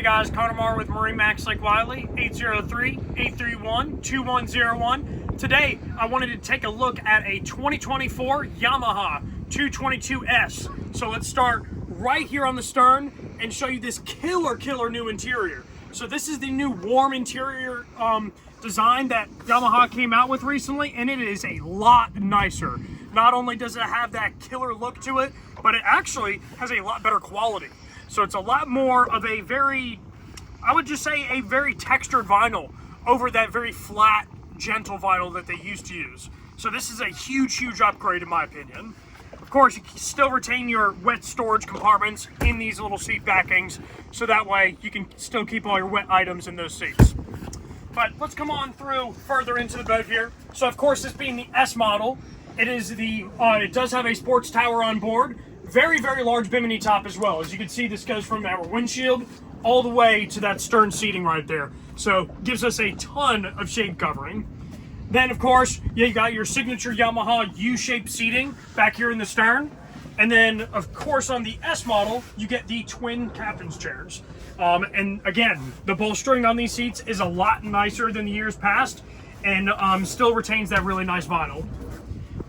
guys, Connor with MarineMax Lake Wylie, 803-831-2101. Today, I wanted to take a look at a 2024 Yamaha 222S. So let's start right here on the stern and show you this killer new interior. So this is the new warm interior design that Yamaha came out with recently, and it is a lot nicer. Not only does it have that killer look to it, but it actually has a lot better quality. So it's a lot more of a very, I would just say a very textured vinyl over that very flat, gentle vinyl that they used to use. So this is a huge upgrade in my opinion. Of course, you can still retain your wet storage compartments in these little seat backings, so that way you can still keep all your wet items in those seats. But let's come on through further into the boat here. So of course, this being the S model, it is the, it does have a sports tower on board. Very large bimini top as well. As you can see, this goes from our windshield all the way to that stern seating right there. So gives us a ton of shade covering. Then of course, you got your signature Yamaha U-shaped seating back here in the stern. And then of course on the S model, you get the twin captain's chairs. And again, the bolstering on these seats is a lot nicer than the years past, and still retains that really nice vinyl.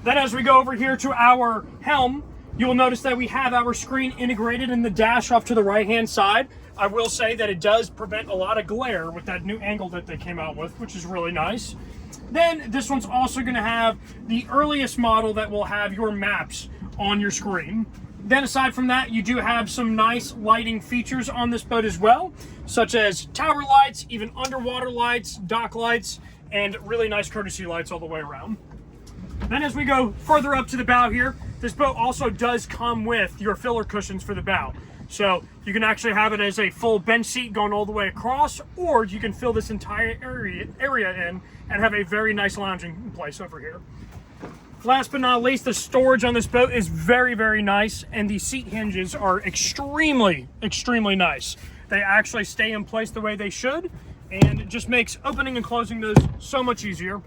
Then as we go over here to our helm, you will notice that we have our screen integrated in the dash off to the right-hand side. I will say that it does prevent a lot of glare with that new angle that they came out with, which is really nice. Then this one's also going to have the earliest model that will have your maps on your screen. Then aside from that, you do have some nice lighting features on this boat as well, such as tower lights, even underwater lights, dock lights, and really nice courtesy lights all the way around. Then as we go further up to the bow here, this boat also does come with your filler cushions for the bow. So you can actually have it as a full bench seat going all the way across, or you can fill this entire area in and have a very nice lounging place over here. Last but not least, the storage on this boat is very nice, and the seat hinges are extremely nice. They actually stay in place the way they should, and it just makes opening and closing those so much easier.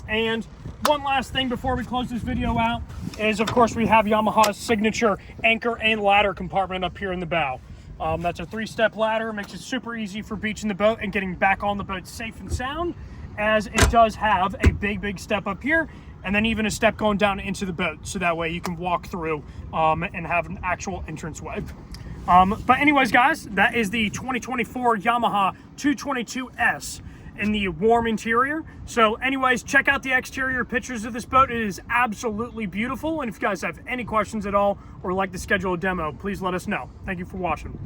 And one last thing before we close this video out is, of course, we have Yamaha's signature anchor and ladder compartment up here in the bow. That's a 3-step ladder, makes it super easy for beaching the boat and getting back on the boat safe and sound, as it does have a big step up here, and then even a step going down into the boat, so that way you can walk through and have an actual entranceway. But anyways, guys, that is the 2024 Yamaha 222S in the warm interior. So anyways, check out the exterior pictures of this boat. It is absolutely beautiful. And if you guys have any questions at all or like to schedule a demo, please let us know. Thank you for watching.